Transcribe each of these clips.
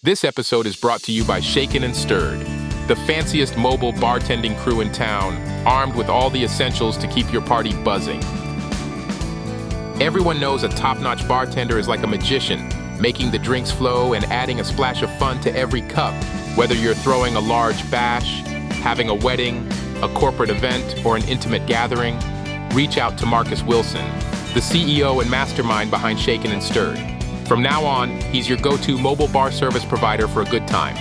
This episode is brought to you by Shaken and Stirred, the fanciest mobile bartending crew in town, armed with all the essentials to keep your party buzzing. Everyone knows a top-notch bartender is like a magician, making the drinks flow and adding a splash of fun to every cup, whether you're throwing a large bash, having a wedding, a corporate event, or an intimate gathering. Reach out to Marcus Wilson, the CEO and mastermind behind Shaken and Stirred. From now on, he's your go-to mobile bar service provider for a good time.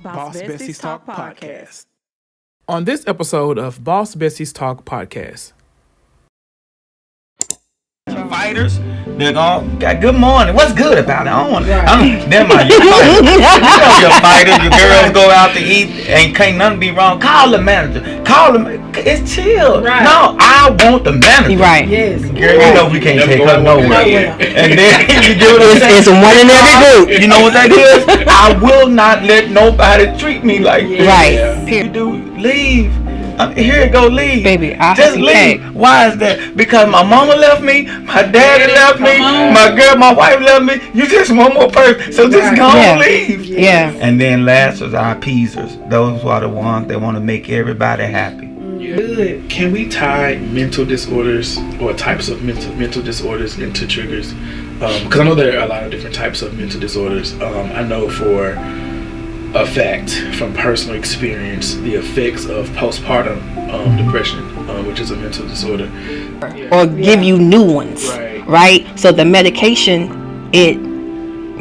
Boss Besties Talk Podcast. On this episode of Boss Besties Talk Podcast. Fighters, they're going, good morning. What's good about it? Never mind. Your fighters, your girls go out to eat and can't nothing be wrong. Call the manager. Call them. It's chill. Right. No, I want the manager. Right. Yes. Girl, you know we can't take her nowhere. And then you do what I'm saying. It's one in every group. You know what that is? I will not let nobody treat me like this. Right. You do leave. Here it go, leave. Baby, I just leave. packed. Why is that? Because my mama left me, my daddy left me, my girl, my wife left me. You just one more person, so just go and leave. Yeah. And then last was our appeasers. Those are the ones that want to make everybody happy. Good. Can we tie mental disorders or types of mental disorders into triggers? Because I know there are a lot of different types of mental disorders. I know for a fact from personal experience the effects of postpartum depression, which is a mental disorder, or give you new ones, right? So the medication, it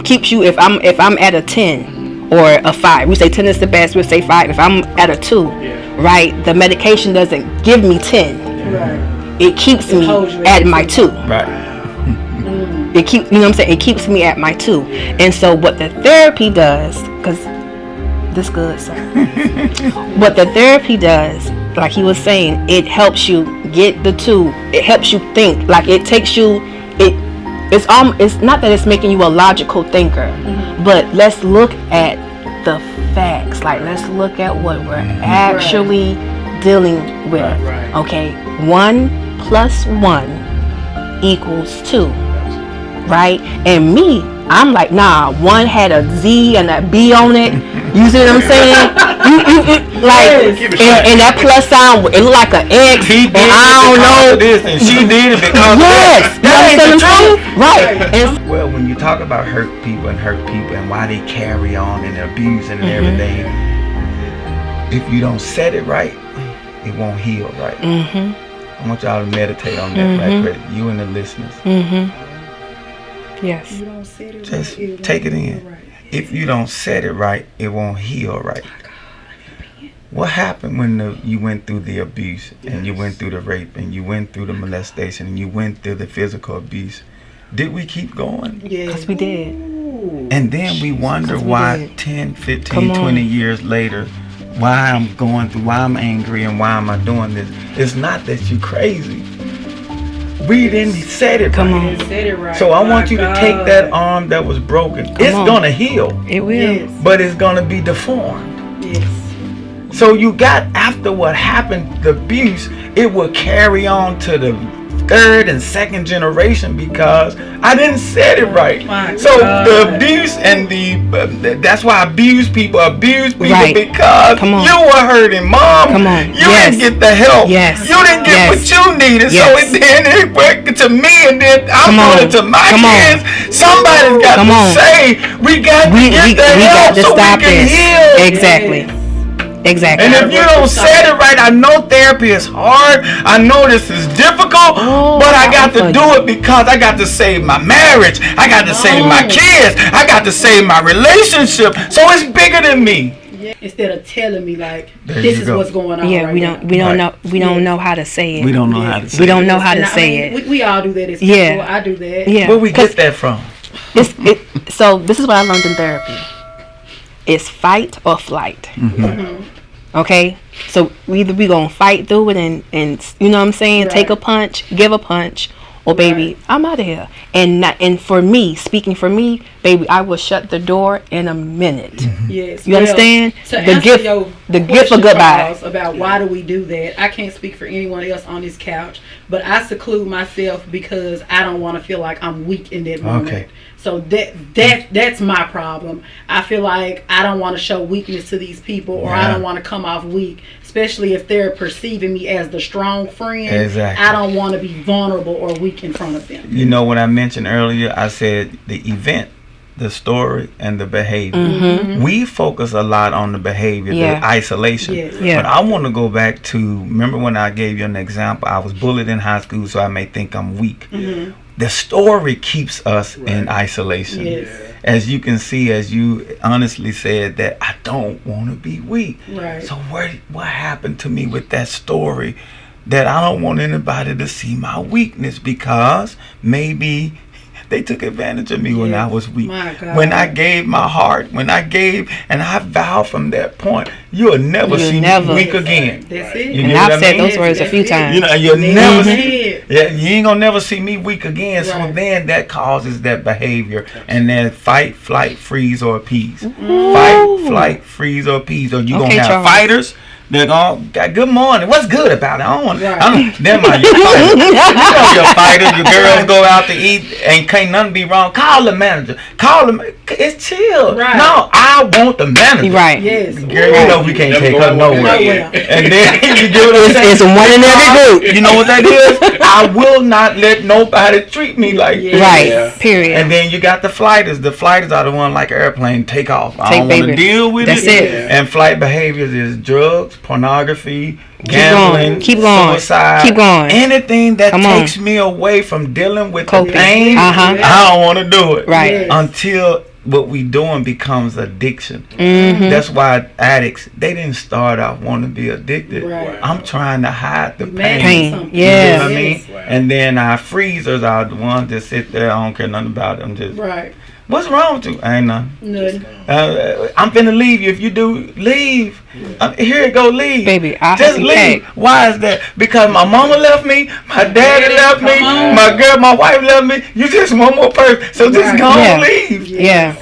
keeps you. If I'm at a 10 or a 5, we say 10 is the best. We'll say 5. If I'm at a 2, right, the medication doesn't give me 10. Right. It keeps me at my 2. Right. It keeps, you know what I'm saying? It keeps me at my 2. And so what the therapy does, because this good, sir. What the therapy does, like he was saying, it helps you get the 2. It helps you think. Like it takes you. It's not that it's making you a logical thinker, but let's look at the facts. Like let's look at what we're actually dealing with. Okay, 1 plus 1 equals 2. Right? And me, I'm like, nah, 1 had a Z and a B on it. You see what I'm saying? And that plus sign, it looked like an X. He did I don't know. This and she did it because yes. that ain't the truth. Right. Well, when you talk about hurt people and why they carry on and abusing and everything, if you don't set it right, it won't heal right. I want y'all to meditate on that right quick. You and the listeners. Yes. Just take it in. Right. If you don't set it right, it won't heal right. What happened when you went through the abuse and you went through the rape and you went through the molestation and you went through the physical abuse? Did we keep going? Yes, we did. And then we wonder why 10, 15, 20 years later, why I'm going through, why I'm angry and why am I doing this? It's not that you're crazy. We didn't set it right. So I want you to take that arm that was broken. It's gonna heal. It will. Yes. But it's gonna be deformed. Yes. So you got, after what happened, the abuse, it will carry on to the 3rd and 2nd generation because I didn't set it right. So the abuse and that's why abuse people because you were hurting mom. You didn't get the help. Yes. You didn't get what you needed. So it went to me and then I'm doing it to my kids. Somebody's got to say we got to get the help so we can heal. Exactly. And if you don't set it right, I know therapy is hard. I know this is difficult, but I got to do it because I got to save my marriage. I got to save my kids. I got to save my relationship. So it's bigger than me. instead of telling me like this is what's going on. Yeah, we don't know how to say it. We don't know how to say it. We don't know how to say it. We all do that as people. I do that. Yeah. Where we get that from? So this is what I learned in therapy. It's fight or flight. Okay? So we gonna fight through it and you know what I'm saying, take a punch, give a punch, or baby, I'm out of here. And for me, speaking for me, baby, I will shut the door in a minute. Yes. You understand? The gift of goodbye. About why do we do that? I can't speak for anyone else on this couch, but I seclude myself because I don't want to feel like I'm weak in that moment. Okay. So that's my problem. I feel like I don't want to show weakness to these people, or I don't want to come off weak, especially if they're perceiving me as the strong friend. Exactly. I don't want to be vulnerable or weak in front of them. You know what I mentioned earlier? I said the event, the story, and the behavior. We focus a lot on the behavior, the isolation. But I want to go back to, remember when I gave you an example? I was bullied in high school, so I may think I'm weak. The story keeps us in isolation. As you can see, as you honestly said, that I don't want to be weak. So what happened to me with that story? That I don't want anybody to see my weakness, because maybe they took advantage of me when I was weak. When I gave my heart, and I vowed from that point, you'll never see me weak again. That's it. And I've said those words a few times. You know, you'll never see. Yeah, you ain't gonna never see me weak again. So then that causes that behavior, and then fight, flight, freeze, or appease. Fight, flight, freeze, or appease. Or you gonna have fighters. They're going, good morning. What's good about it? Them are your fighters. You know your fighters. Your girls go out to eat and can't nothing be wrong. Call the manager. Call them. It's chill. No, I want the manager. Yes. Girl, you know we can't take her nowhere. And then you get what I'm saying? It's one in every group. You know what that is? I will not let nobody treat me like this. Period. And then you got the flighters. The flighters are the one like an airplane, take off. I don't want to deal with it. That's it. And flight behaviors is drugs, pornography, gambling, keep going, suicide, keep going. Anything that takes me away from dealing with the pain, I don't want to do it. Until what we doing becomes addiction. That's why addicts, they didn't start off wanting to be addicted. I'm trying to hide the pain. You know what I mean? And then our freezers are the ones that sit there. I don't care nothing about them. Just what's wrong with you? Ain't nothing. I'm finna leave you. If you do, leave. Here it go, leave. Baby, I just leave. Why is that? Because my mama left me, my daddy left me, my wife left me. You just one more person. So just go and leave.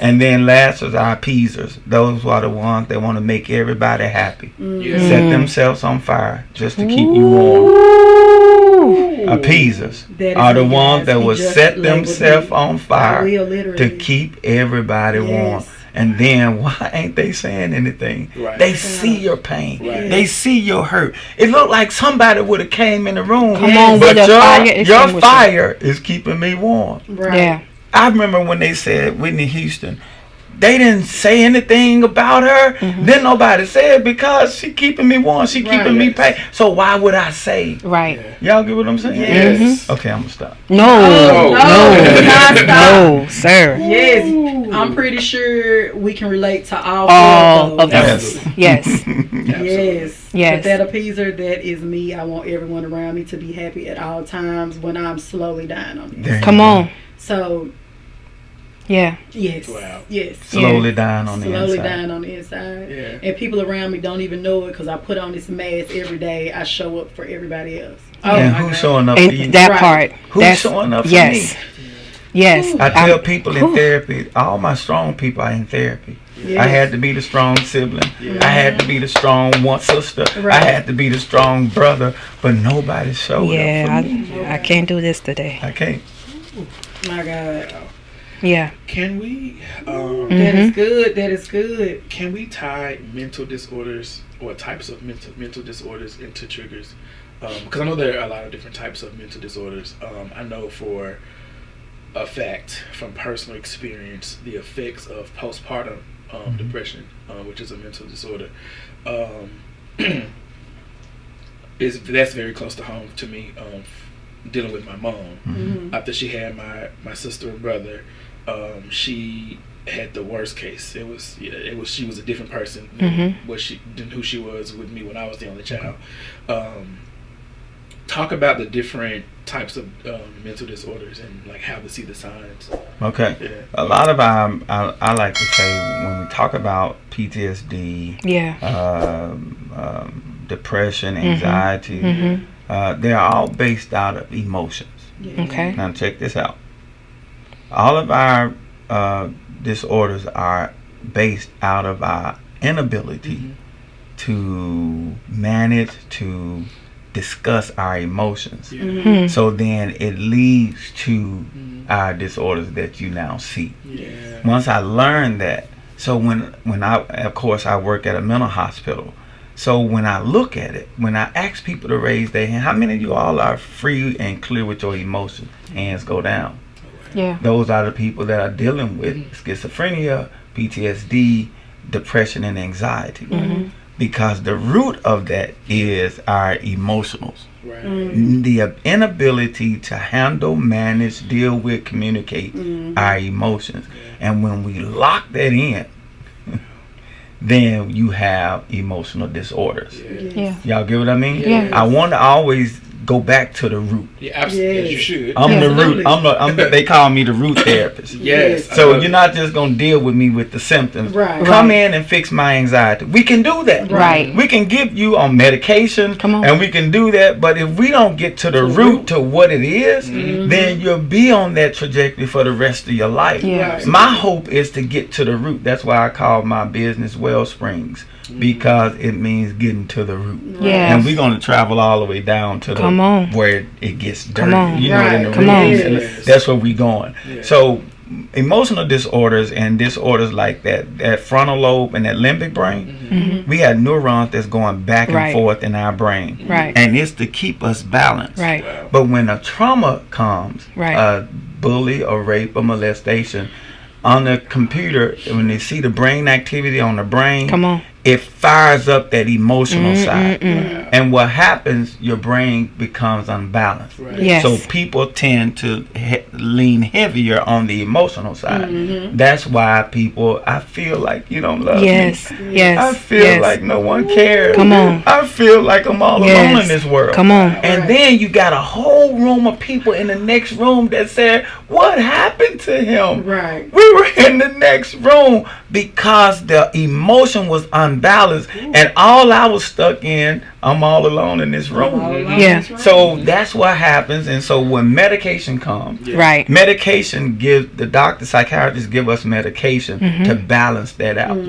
And then last is our appeasers. Those are the ones that want to make everybody happy. Set themselves on fire just to keep you warm. Appeasers are the ones that will set themselves on fire to keep everybody warm. And then why ain't they saying anything? They see your pain. They see your hurt. It looked like somebody would have came in the room. But your fire is keeping me warm. I remember when they said Whitney Houston, they didn't say anything about her. Then nobody said, because she keeping me warm. She keeping me pain. So why would I say? Y'all get what I'm saying? Okay, I'm gonna stop. No, sir. I'm pretty sure we can relate to all of those. Yes. But that appeaser, that is me. I want everyone around me to be happy at all times when I'm slowly dying on the inside. Come on. So slowly dying on the inside. Slowly dying on the inside. And people around me don't even know it, because I put on this mask every day. I show up for everybody else. And who's showing up for you? That part. Who's showing up for me? Yes. I tell people in therapy, all my strong people are in therapy. I had to be the strong sibling. I had to be the strong one sister. I had to be the strong brother, but nobody showed up for me. I can't do this today. I can't. My God. Can we? That is good. That is good. Can we tie mental disorders or types of mental disorders into triggers? Because I know there are a lot of different types of mental disorders. I know for a fact from personal experience the effects of postpartum depression, which is a mental disorder, that's very close to home to me. Dealing with my mom after she had my sister and brother. She had the worst case. It was she was a different person than who she was with me when I was the only child. Talk about the different types of mental disorders and like how to see the signs. Okay. Yeah. A lot of I like to say when we talk about PTSD, depression, anxiety, they're all based out of emotions. Yeah. Okay. Now check this out. All of our disorders are based out of our inability to manage, to discuss our emotions. So then it leads to our disorders that you now see. Once I learned that, so when I, of course, I work at a mental hospital. So when I look at it, when I ask people to raise their hand, how many of you all are free and clear with your emotions? Hands go down. Yeah. Those are the people that are dealing with schizophrenia, PTSD, depression, and anxiety. Because the root of that is our emotionals. Right. The inability to handle, manage, deal with, communicate our emotions. And when we lock that in, then you have emotional disorders. Yeah. Y'all get what I mean? Yeah. I want to always go back to the root. Yeah, absolutely. Yes, you should. I'm the root. I'm they call me the root therapist. Yes. So you're not just gonna deal with me with the symptoms. Right. Come in and fix my anxiety. We can do that. Right. We can give you on medication. Come on. And we can do that. But if we don't get to the root to what it is, then you'll be on that trajectory for the rest of your life. Yeah. Right. My hope is to get to the root. That's why I call my business Wellsprings, because it means getting to the root. Yeah. And we're gonna travel all the way down to Come on. where it gets dirty. Come on. You know, in the Come root. on. Yes. That's where we're going. Yes. So emotional disorders and disorders like that frontal lobe and that limbic brain, we have neurons that's going back and forth in our brain. Right. And it's to keep us balanced. Right. But when a trauma comes, Right. a bully or rape or molestation, on the computer, when they see the brain activity on the brain, Come on. it fires up that emotional side. And what happens, your brain becomes unbalanced. Right. Yes. So people tend to lean heavier on the emotional side. That's why people, I feel like you don't love Yes. me. Yes. I feel like no one cares. Come on. I feel like I'm all alone in this world. Come on. And then you got a whole room of people in the next room that said, what happened to him? Right. We were in the next room because the emotion was unbalanced and all I was stuck in, I'm all alone in this room. Yeah. So that's what happens. And so when medication comes, Right. medication gives, the doctor, psychiatrists give us medication to balance that out.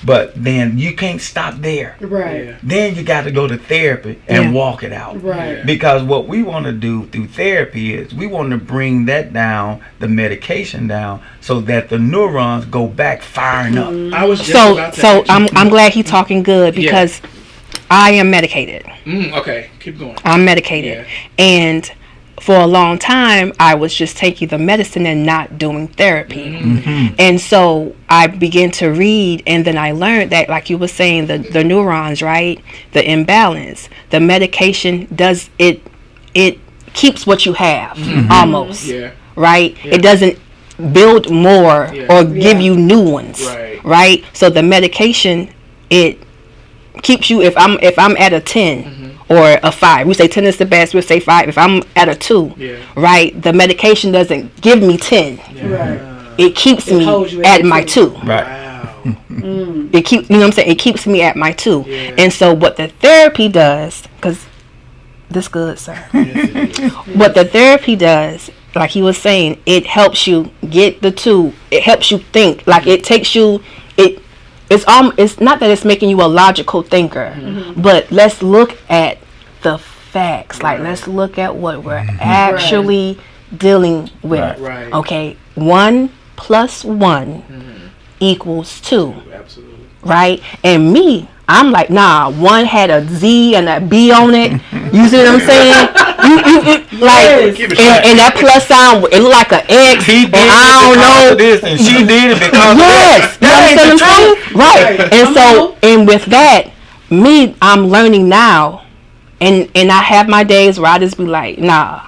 But then you can't stop there. Right. Yeah. Then you got to go to therapy and walk it out. Right. Because what we want to do through therapy is we want to bring that down, the medication down, so that the neurons go back firing up. I was just So about to so ask you. I'm glad he's talking good because I am medicated. Okay, keep going. I'm medicated. And for a long time, I was just taking the medicine and not doing therapy. And so I began to read, and then I learned that, like you were saying, the neurons, right? The imbalance. The medication does it. It keeps what you have, almost. Yeah. Right? It doesn't build more or give you new ones. Right. So the medication, it keeps you, if I'm at a 10 or a 5, we say 10 is the best, we'll say 5. If I'm at a 2, right, the medication doesn't give me 10. Right. It keeps It me holds you at at my 2. Right. Wow. It keeps, you know what I'm saying, it keeps me at my 2. And so what the therapy does, because this good, sir. What the therapy does, like he was saying, it helps you get the 2. It helps you think. Like it takes you, it's not that it's making you a logical thinker, but let's look at the facts. Like let's look at what we're actually dealing with. Right. Okay, 1 + 1 equals 2. Absolutely. Right? And me, I'm like, nah, 1 had a Z and a B on it. You see what I'm saying? Like, and that plus sign, it looked like an X. He did and I don't know. this and she did it because Yes, of that. you understand what I'm saying? Right. And so, and with that, me, I'm learning now, and I have my days where I just be like, nah,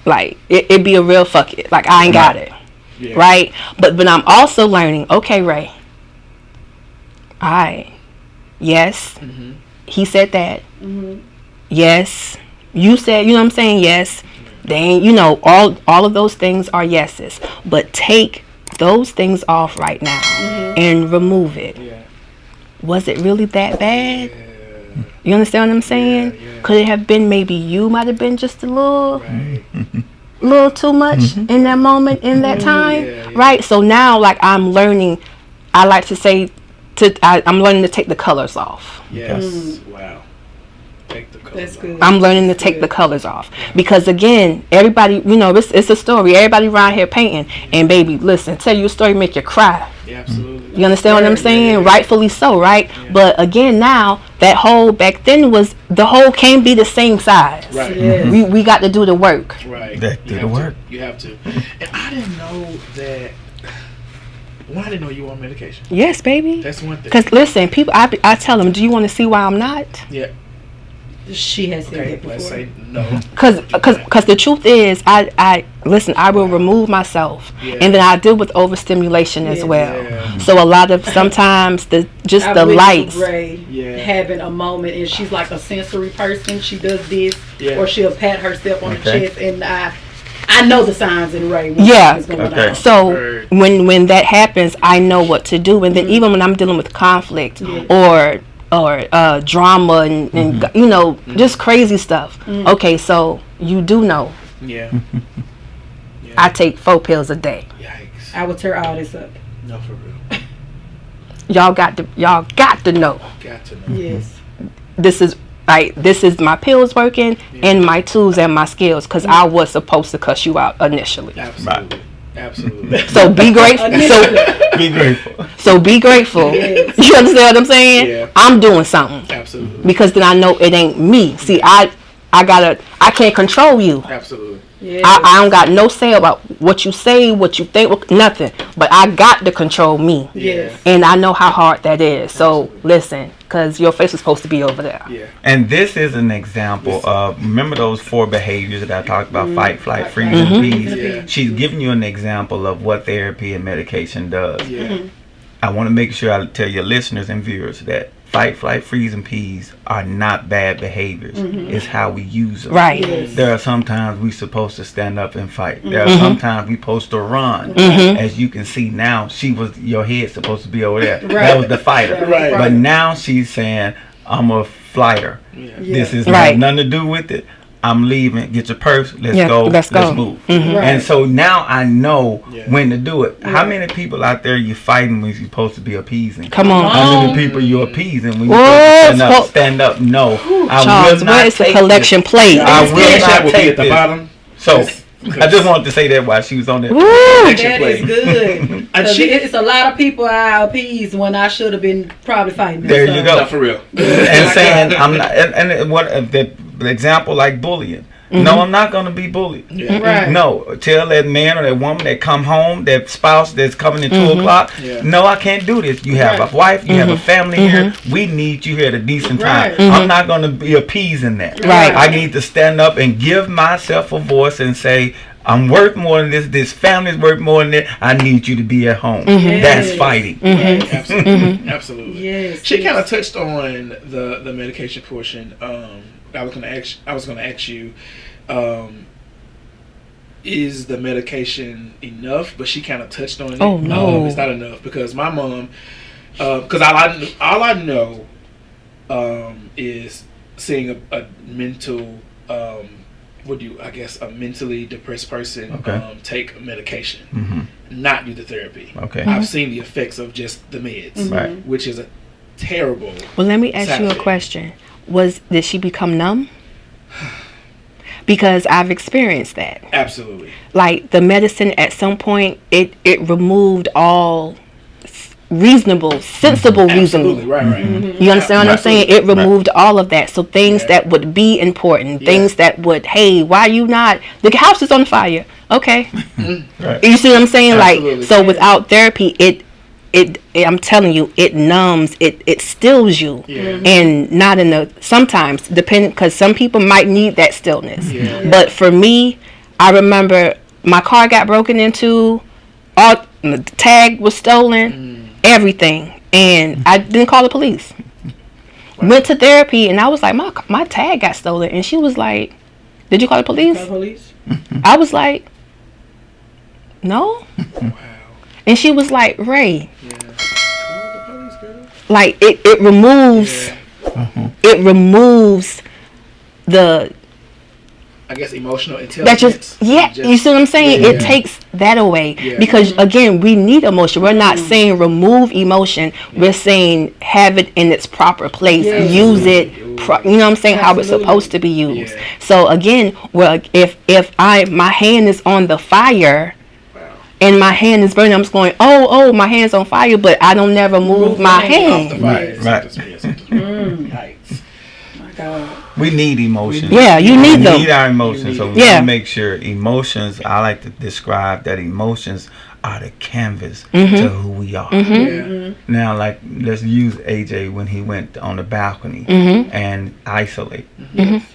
like it be a real fuck it. Like I ain't got it. right? But I'm also learning, okay, Ray, all right, yes, he said that, yes, you said, you know what I'm saying, yes, they ain't, you know, all of those things are yeses, but take those things off right now and remove it. Was it really that bad? You understand what I'm saying? Could it have been maybe you might have been just a little too much in that moment, in that time, right? So now, like, I'm learning, I like to say, I'm learning to take the colors off. Yes. Wow. Take the colors That's good. I'm learning to take the colors off. Because again, everybody, you know, it's a story. Everybody around here painting. And baby, listen, tell you a story, make you cry. Yeah, absolutely. You understand what I'm saying? Rightfully so, right? But again, now, that hole back then was, the hole can't be the same size. Right. Yes. We got to do the work. Right. Do the work. You have to. And I didn't know that. Well, I didn't know you were on medication. Yes, baby. That's one thing. Because listen, people, I tell them, do you want to see why I'm not? Yeah. She has said Okay. that before. Let's say no. Because the truth is, I listen, I will remove myself, and then I deal with overstimulation as well. Yeah. So a lot of sometimes the I lights. Ray having a moment, and she's like a sensory person. She does this, or she'll pat herself on the chest, and I know the signs in Ray. When it's going on. So when that happens, I know what to do, and then even when I'm dealing with conflict or drama and you know, just crazy stuff. Okay, so you do know. Yeah. I take 4 pills a day. Yikes. I will tear all this up. No, for real. Y'all got to know. Got to know. Yes. This is my pills working and my tools and my skills, because I was supposed to cuss you out initially. Absolutely. Right. Absolutely. So be grateful. Be grateful. So be grateful. Yes. You understand what I'm saying? Yeah. I'm doing something. Absolutely. Because then I know it ain't me. See, I can't control you. Absolutely. Yes. I don't got no say about what you say, what you think, nothing. But I got to control me. Yes. And I know how hard that is. So listen, because your face is supposed to be over there. Yeah. And this is an example of, remember those 4 behaviors that I talked about, fight, flight, freeze, and freeze? Yeah. She's giving you an example of what therapy and medication does. Yeah. I want to make sure I tell your listeners and viewers that fight, flight, freeze, and peas are not bad behaviors. It's how we use them. Right. Yes. There are sometimes we're supposed to stand up and fight. There are sometimes we're supposed to run. As you can see now, your head's supposed to be over there. That was the fighter. Right. But now she's saying, I'm a flighter. Yeah. This is Right. nothing to do with it. I'm leaving. Get your purse. Let's Yeah, go. let's go. move. Right. And so now I know Yeah. when to do it. How many people out there you fighting when you're supposed to be appeasing? Come on. How many people you appeasing when Whoa, you're supposed to stand up? No. I Charles, will not where is the take collection this. plate? I will Cash App not will be take at the this. bottom. So I just wanted to say that while she was on that. Woo! That is good. And 'Cause she- it's a lot of people I appease when I should have been probably fighting them. There So, you go. No, for real. And saying I'm not, and what the example like bullying. No, I'm not gonna be bullied. Yeah. Right. No, tell that man or that woman that come home, that spouse that's coming in 2 o'clock. Yeah. No, I can't do this. You have Right. a wife, you have a family here. We need you here at a decent time. Right. I'm not gonna be appeasing that. Right. I need to stand up and give myself a voice and say, I'm worth more than this. This family's worth more than that. I need you to be at home. That's Yes. fighting. Absolutely. Absolutely. Yes. She kind of touched on the medication portion. I was gonna ask you, is the medication enough? But she kind of touched on it. Oh, no. It's not enough because my mom, because all I know is seeing a mental, a mentally depressed person take medication, not do the therapy. Okay. I've seen the effects of just the meds, Right. which is a terrible. Well, let me ask side you a effect. question. Did she become numb? Because I've experienced that. Absolutely. Like the medicine at some point, it removed all sensible Absolutely. reasoning. Right. You understand what I'm saying? It Right. removed all of that. So things that would be important, things that would, hey, why you not? The house is on fire. Okay. Right. You see what I'm saying? Absolutely. Like, so without therapy, it I'm telling you, it numbs, it stills you. Yeah. And not in the, sometimes, depending, because some people might need that stillness. Yeah. But for me, I remember my car got broken into all the tag was stolen, everything, and I didn't call the police. Went to therapy, and I was like, my tag got stolen, and she was like, "Did you call the police?" I was like, "No." Wow. And she was like, "Ray, Yeah. Call the police, girl. like it removes, it removes the." I guess emotional That intelligence. you see what I'm saying? It takes that away because again, we need emotion. We're not saying remove emotion. We're saying have it in its proper place. Use it. You know what I'm saying? How it's supposed to be used. So again, well, if my hand is on the fire. And my hand is burning. I'm just going, oh, my hand's on fire, but I don't never move my hand. Right. Yikes. My God. We need emotions. Yeah, you need them. We need our emotions. So we gotta make sure emotions. I like to describe that emotions are the canvas to who we are. Now, like, let's use AJ when he went on the balcony and isolate.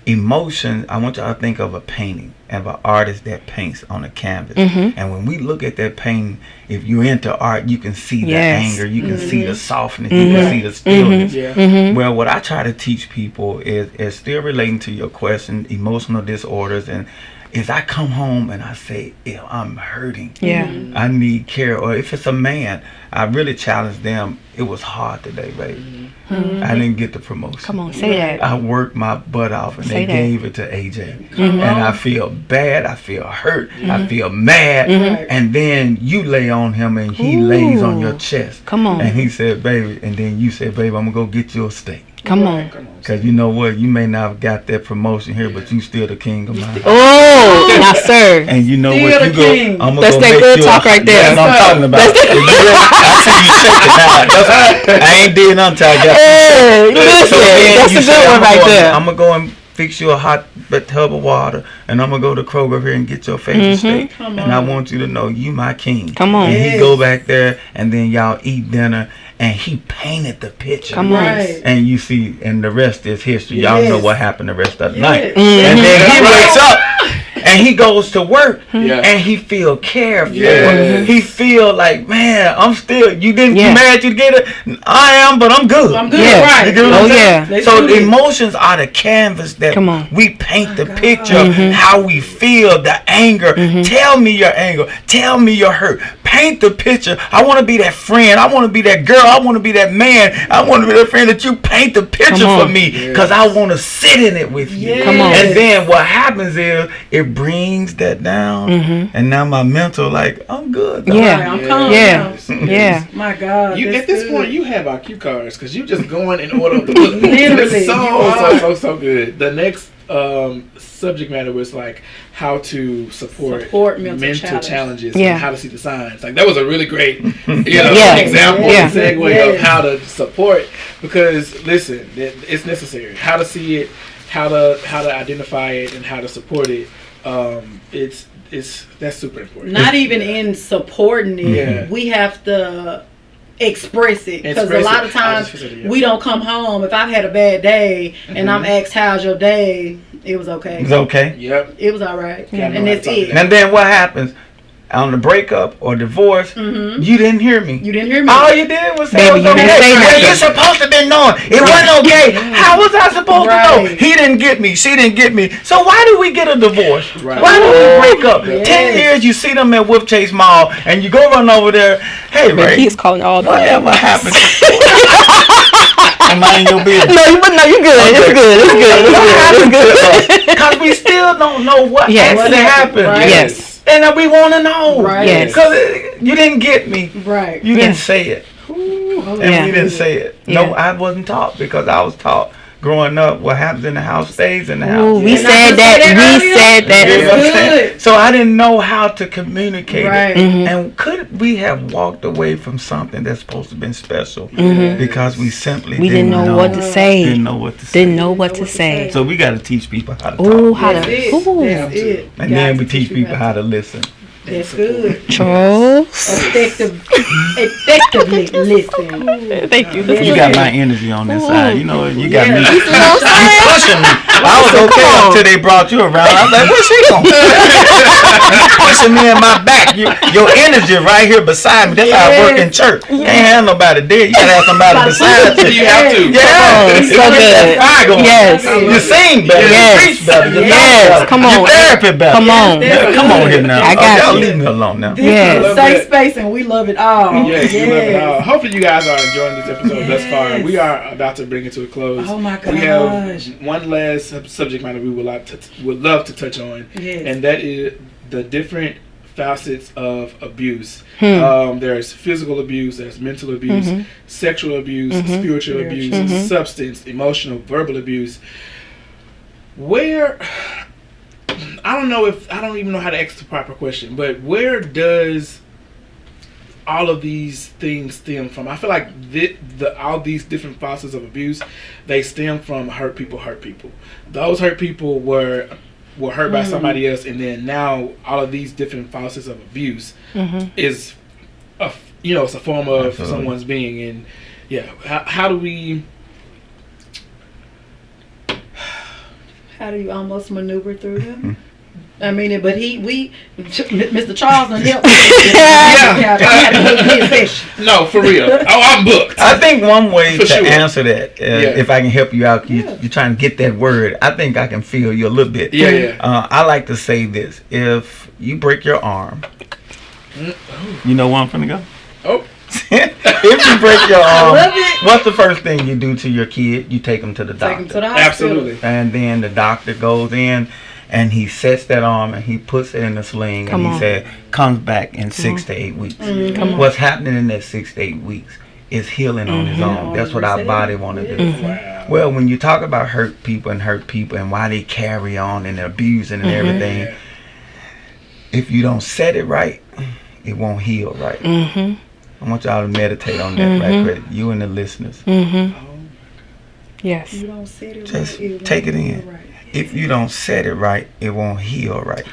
Emotion, I want y'all to think of a painting, of an artist that paints on a canvas. And when we look at that painting, if you're into art, you can see the anger, you can see the softness, you can see the stillness. Well, what I try to teach people is still relating to your question, emotional disorders, and is I come home and I say, I'm hurting. I need care. Or if it's a man, I really challenge them. It was hard today, baby. I didn't get the promotion. Come on, say that. I worked my butt off and Say they that. gave it to AJ. And I feel bad. I feel hurt. I feel mad. And then you lay on him and he lays on your chest. Come on. And he said, baby, and then you said, baby, I'm going to go get you a steak. Come on. Because you know what? You may not have got that promotion here, but you still the king of my house. Oh, now, sir. And you know Still what? the You king. go. I'm That's that good talk right there. That's what I'm talking about. I see you shaking now. I ain't did nothing till I got. Hey, listen, that's a good one right there. I'm gonna go and fix you a hot tub of water, and I'm gonna go to Kroger here and get your favorite steak. And I want you to know you my king. Come on. And he go back there, and then y'all eat dinner, and he painted the picture. Come on. Right. And you see, and the rest is history. Y'all know what happened the rest of the night. Yes. And then he wakes up and he goes to work and he feel cared for. He feel like, man, I'm still, you didn't you mad you get it? I am, but I'm good. I'm good. Yeah. Right. You get what I'm saying? Let's So do the it. emotions are the canvas that Come on. we paint the picture of how we feel, the anger. Tell me your anger. Tell me your hurt. Paint the picture. I want to be that friend. I want to be that girl. I want to be that man. I want to be that friend that you paint the picture for me because I want to sit in it with you. Come on. And then what happens is it brings that down, and now my mental like I'm good. Though. Right, I'm calm Yeah. now. Yeah. My God. You, that's at this good. point, you have our cue cards because you just going in order of the book. Literally, It's you are. so good. The next subject matter was like how to support mental challenges and how to see the signs. Like that was a really great, example, segue of how to support. Because listen, it's necessary. How to see it, how to identify it, and how to support it. That's super important. Not even in supporting it, we have to express it because a lot of times we don't come home. If I've had a bad day and I'm asked how's your day, it was okay. It's okay. Yep. It was all right, Yeah. and that's it. And then what happens on the breakup or divorce? You didn't hear me. You didn't hear me. All you did was say Baby, it was you okay. didn't say Well, nothing. you're supposed to be knowing. It wasn't okay. How was I supposed to know? Right. He didn't get me. She didn't get me. So why do we get a divorce? Right. Why do we break up? Yes. 10 years you see them at Wolf Chase Mall and you go run over there. Hey, Ray. He's calling all the Whatever happened? Am I in your business? No, you're good. It's good. It's good. Because we still don't know what actually happened. Right. Yes. And we want to know. Right. Yes. Because you didn't get me. Right. You didn't say it. And we didn't say it. Yeah. No, I wasn't taught because I was taught growing up what happens in the house stays in the house. Ooh, we And I said just that. said that We earlier. said that. You know what I'm That's saying? good. So I didn't know how to communicate Right. it. And could we have walked away from something that's supposed to have been special because we simply We didn't know what to say. Didn't know what to say. Didn't know what to say. So we got to teach people how to Ooh, talk. how That's to. it. Ooh. That's it. And then we teach people how to listen. That's good. Charles. effectively listen. Thank you. You got my energy on this side. You know, you got me. You see what I'm saying? Pushing me. I was okay until they brought you around. I was like, what's she doing? Pushing me in my back. Your energy right here beside me. That's how I work in church. You can't have nobody there. You gotta have somebody beside you. You have to. Yeah. So good. Yes. You sing better. You preach better. You yes. Come on. You therapy better. Come on. Come on here now. I got y'all you. leave me alone now. This is a safe space and we love it all. Yes, we love it all. Hopefully you guys are enjoying this episode thus far. We are about to bring it to a close. Oh my gosh. We have one last subject matter we would love to touch on, and that is the different facets of abuse. There's physical abuse, there's mental abuse, sexual abuse, spiritual abuse, substance, emotional, verbal abuse. Where, I don't even know how to ask the proper question, but where does all of these things stem from? I feel like all these different facets of abuse, they stem from hurt people. Those hurt people were hurt by somebody else, and then now all of these different facets of abuse is it's a form of someone's being. And how do you almost maneuver through them? I mean, but Mr. Charles done helped. No, for real. Oh, I'm booked. I think one way to answer that, if I can help you out, you're trying to get that word. I think I can feel you a little bit. I like to say this: if you break your arm, you know where I'm finna go. Oh. If you break your arm, what's the first thing you do to your kid? You take them to the doctor. Take them to the hospital. Absolutely. And then the doctor goes in and he sets that arm and he puts it in a sling and he said, comes back in 6 to 8 weeks. What's happening in that 6 to 8 weeks is healing on its own. That's what our body want to do. Wow. Well, when you talk about hurt people and why they carry on and abusing and everything, if you don't set it right, it won't heal right. I want y'all to meditate on that right quick. You and the listeners. Yes. You don't set it just right, take it in. Right. If you don't set it right, it won't heal right.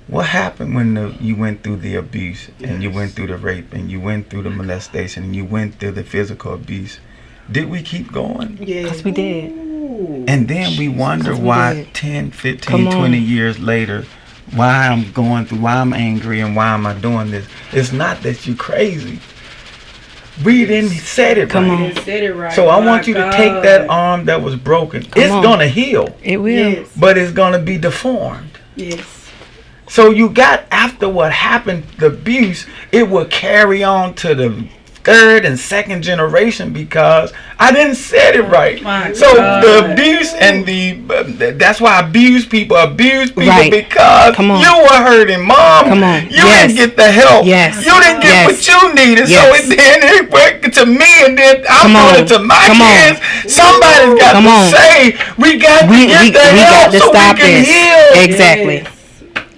What happened when you went through the abuse and you went through the rape and you went through the molestation and you went through the physical abuse? Did we keep going? Yes, we did. And then we wonder why 10, 15, 20 years later, why I'm going through, why I'm angry, and why am I doing this? It's not that you're crazy. We didn't set it right. So I want you to take that arm that was broken. It's going to heal. It will. But it's going to be deformed. Yes. So you got, after what happened, the abuse, it will carry on to the third and second generation because I didn't set it right. So the abuse and that's why abuse people because you were hurting, Mom. You didn't get the help. You didn't get what you needed. So it went to me, and then I'm going to my kids. Somebody's got to say we got to get the help so we can heal. Exactly.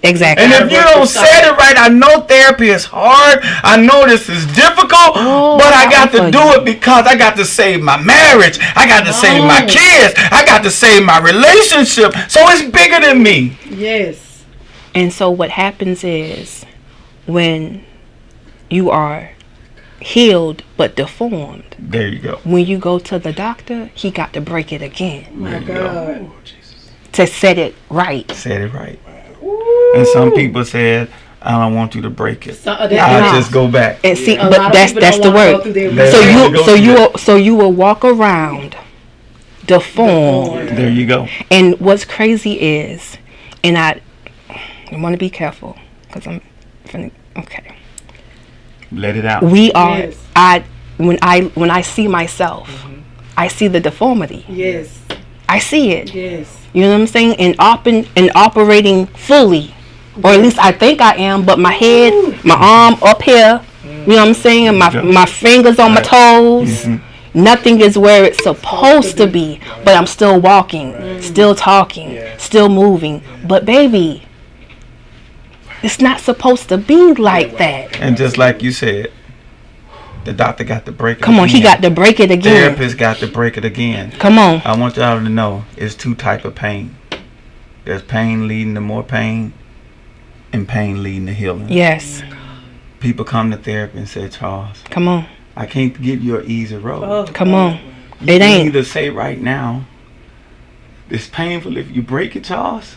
Exactly. And if you don't set it right, I know therapy is hard. I know this is difficult, but I got to do it because I got to save my marriage. I got to save my kids. I got to save my relationship. So it's bigger than me. Yes. And so what happens is when you are healed but deformed. There you go. When you go to the doctor, he got to break it again. My God. To set it right. Set it right. And some people said, I don't want you to break it. I'll just go back. And see, but that's the word. So you will walk around deformed. There you go. And what's crazy is, and I want to be careful because I'm finna, okay. Let it out. We are. When I see myself, I see the deformity. Yes. I see it. Yes. You know what I'm saying? And operating fully. Or at least I think I am, but my head, my arm up here, you know what I'm saying? And my fingers on my toes. Nothing is where it's supposed to be. But I'm still walking, still talking, still moving. But baby, it's not supposed to be like that. And just like you said, the doctor got to break it again. He got to break it again. Therapist got to break it again. Come on. I want y'all to know it's two types of pain. There's pain leading to more pain and pain leading to healing. Yes. People come to therapy and say, Charles, come on, I can't give you an easy road. Come on. You can either say right now, it's painful if you break it, Charles,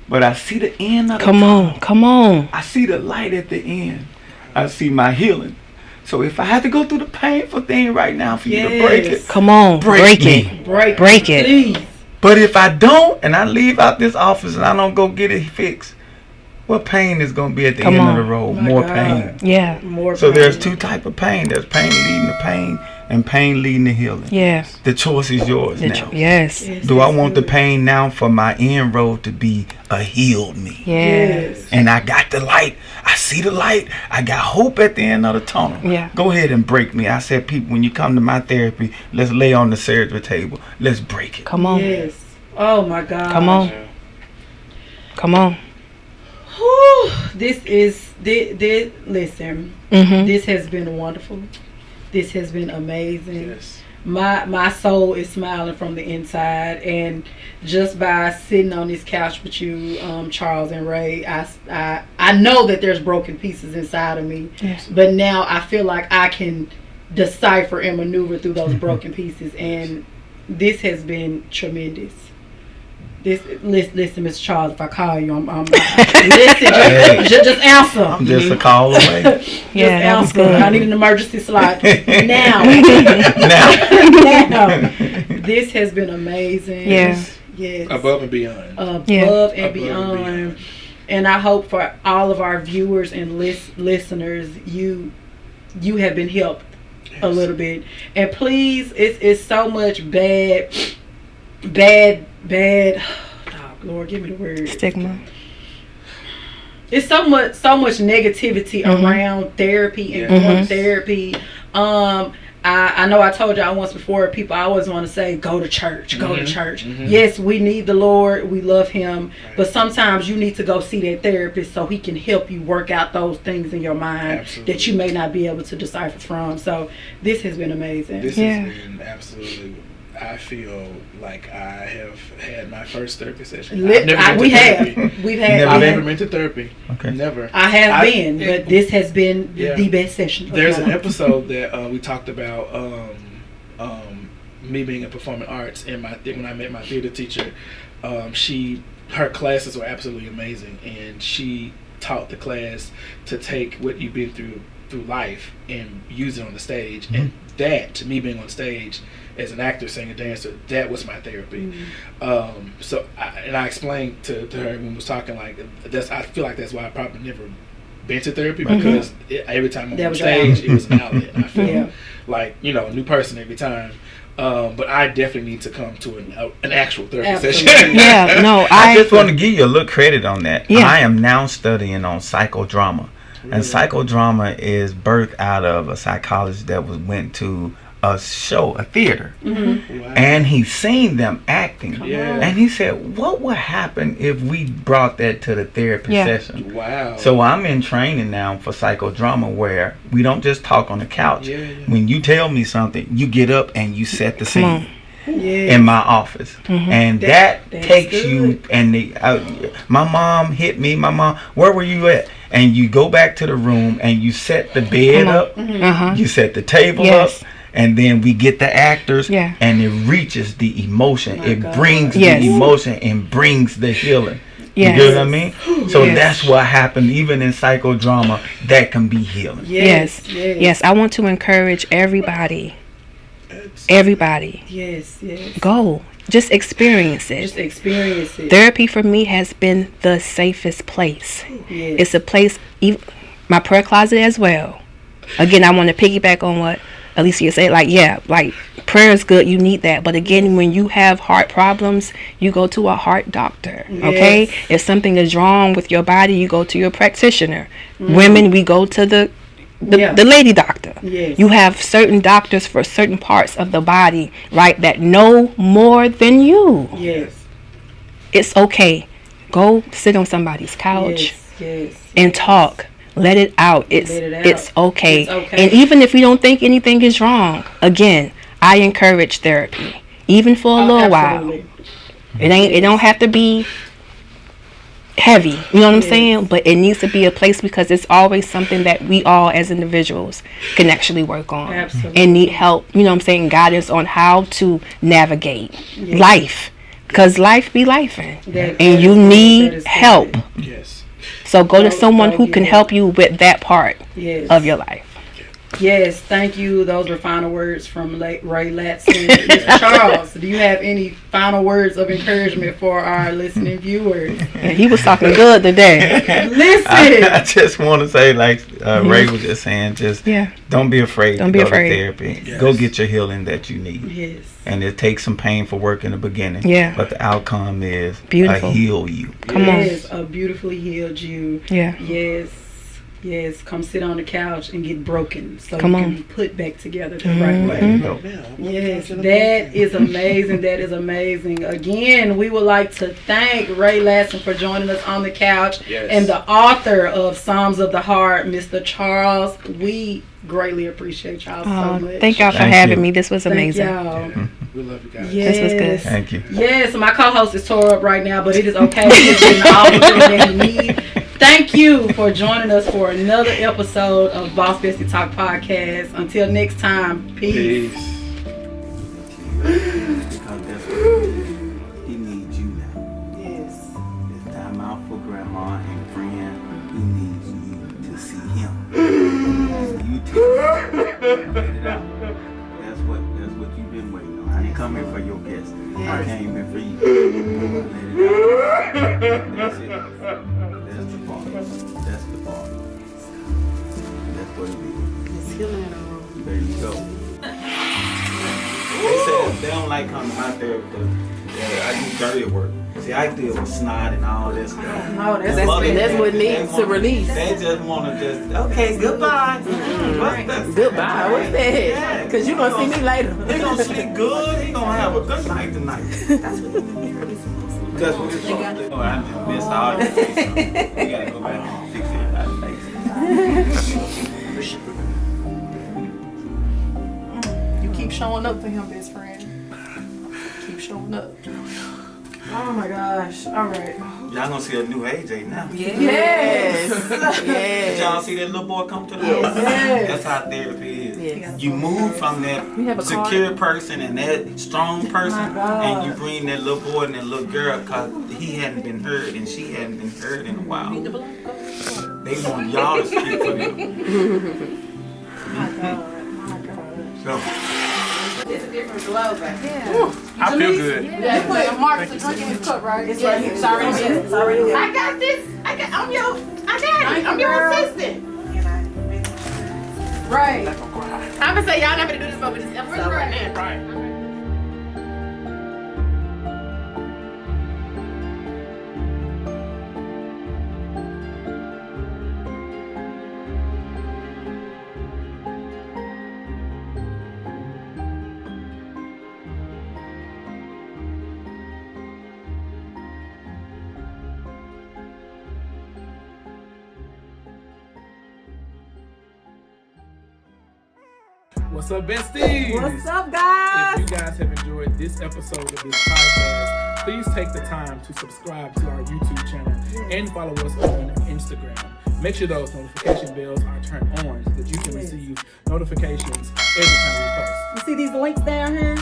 but I see the end of the tunnel. Come on. I see the light at the end. I see my healing. So if I had to go through the painful thing right now for you to break it, come on, break it. Break it. Please. But if I don't, and I leave out this office and I don't go get it fixed, what pain is going to be at the end of the road? More pain. Yeah. More pain. So there's two types of pain. There's pain leading to pain and pain leading to healing. Yes. The choice is yours now. Yes. Do I want the pain now for my end road to be a healed me? Yes. And I got the light. I see the light. I got hope at the end of the tunnel. Yeah. Go ahead and break me. I said, people, when you come to my therapy, let's lay on the surgery table. Let's break it. Come on. Yes. Oh my God. Come on. Come on. Whew. This listen. This has been wonderful. This has been amazing. Yes. My soul is smiling from the inside, and just by sitting on this couch with you, Charles and Ray, I know that there's broken pieces inside of me. Yes. But now I feel like I can decipher and maneuver through those broken pieces, and this has been tremendous. Listen, Mr. Charles, if I call you, I'm listen, just answer. I'm just a call away. Yeah, that was good. I need an emergency slot now. Now. This has been amazing. Yes. Yes. Above and beyond. Above and beyond. And I hope for all of our viewers and listeners, you have been helped a little bit. And please, it's so much bad. Oh, Lord, give me the word. Stigma. It's so much negativity around therapy and therapy. I know I told y'all once before, people always want to say, go to church, go to church. Yes, we need the Lord, we love him, but sometimes you need to go see that therapist so he can help you work out those things in your mind that you may not be able to decipher from. So this has been amazing. This has been absolutely, I feel like I have had my first therapy session. We've never been to therapy. Okay. Never. I have been, but this has been the best session. There's an episode that we talked about me being in performing arts, and when I met my theater teacher, her classes were absolutely amazing, and she taught the class to take what you've been through life and use it on the stage. And that, to me, being on stage as an actor, singer, dancer, that was my therapy. So I explained to her when we was talking, like, I feel like that's why I probably never been to therapy, because every time I'm on stage, it was an outlet. I feel like, a new person every time. But I definitely need to come to an actual therapy session. I just want to give you a little credit on that. I am now studying on psychodrama. Really? And psychodrama is birthed out of a psychologist that went to a theater, and he seen them acting, and he said, what would happen if we brought that to the therapy session? Wow. So I'm in training now for psychodrama, where we don't just talk on the couch. When you tell me something, you get up and you set the scene in my office, and that takes you, and my mom hit me, where were you at? And you go back to the room and you set the bed up, you set the table up, and then we get the actors, and it reaches the emotion. It brings the emotion and brings the healing. You get what I mean? So that's what happened. Even in psychodrama, that can be healing. Yes. I want to encourage everybody. Go. Just experience it. Therapy for me has been the safest place. It's a place, my prayer closet as well. Again, I want to piggyback on what Alicia said. Like prayer is good. You need that. But again, when you have heart problems, you go to a heart doctor. Okay? If something is wrong with your body, you go to your practitioner. Women, we go to the lady doctor. You have certain doctors for certain parts of the body, right, that know more than you. It's okay. Go sit on somebody's couch and talk. Let it out. It's okay. And even if you don't think anything is wrong, again, I encourage therapy, even for a little while. It don't have to be heavy, you know what I'm saying? But it needs to be a place because it's always something that we all as individuals can actually work on. Absolutely. And need help, you know what I'm saying, guidance on how to navigate life. Because life be lifing. And you need help. Yes. So go to someone who can help you with that part of your life. Yes, thank you. Those were final words from Ray Latson. Mr. Charles, do you have any final words of encouragement for our listening viewers? And he was talking good today. Listen. I just want to say, like Ray was just saying, don't be afraid to go to therapy. Yes. Go get your healing that you need. Yes. And it takes some painful work in the beginning. Yeah. But the outcome is beautiful. Heal you. Come on. Yes, a beautifully healed you. Yeah. Yes, come sit on the couch and get broken so come you on. can be put back together the right way. Yes, that is amazing. That is amazing. Again, we would like to thank Ray Latson for joining us on the couch and the author of Psalms of the Heart, Mr. Charles. We greatly appreciate y'all so much. Thank y'all for having me. This was amazing. Thank y'all. We love you guys. Yes. This was good. Thank you. Yes, my co-host is tore up right now, but it is okay. He's getting all the things that he needs. Thank you for joining us for another episode of Boss Bestie Talk Podcast. Until next time, peace. Because that's what he needs you now. Yes. It's time out for grandma and friend. He needs you to see him. You take let it out. That's what you've been waiting on. I ain't come here for your guests. I came here for you. Let it out. That's it. That's the part. That's the part. That's what it is. It's healing in the room. There you go. They said they don't like coming out there because I do dirty work. See, I deal with snot and all this stuff. No, that's what needs to release. They just want to okay, goodbye. Goodbye. What's that? Because you're going to see me later. He going to sleep good. He going to have a good night tonight. That's what it's supposed to do. I just missed all this. We got to go back and fix it. You keep showing up for him, best friend. Keep showing up. Oh my gosh. All right. Y'all gonna see a new AJ now. Yes. Did y'all see that little boy come to the house? That's how therapy is. Yes. You move from that secure person and that strong person, and you bring that little boy and that little girl because he hadn't been heard and she hadn't been heard in a while. They want y'all to speak for them. My God. So. It's a different glove right here. I feel good. Yeah, you put Mark's a drink in his cup, right? It's right here. It's already here. I got this. I'm your assistant. Right. I'm gonna say y'all not gonna do this over this episode right now. Right. What's up, besties? What's up, guys? If you guys have enjoyed this episode of this podcast, please take the time to subscribe to our YouTube channel and follow us on Instagram. Make sure those notification bells are turned on so that you can receive notifications every time we post. You see these links down here?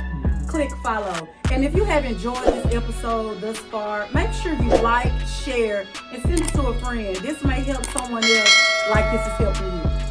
Click follow. And if you have enjoyed this episode thus far, make sure you like, share, and send it to a friend. This may help someone else like this is helping you.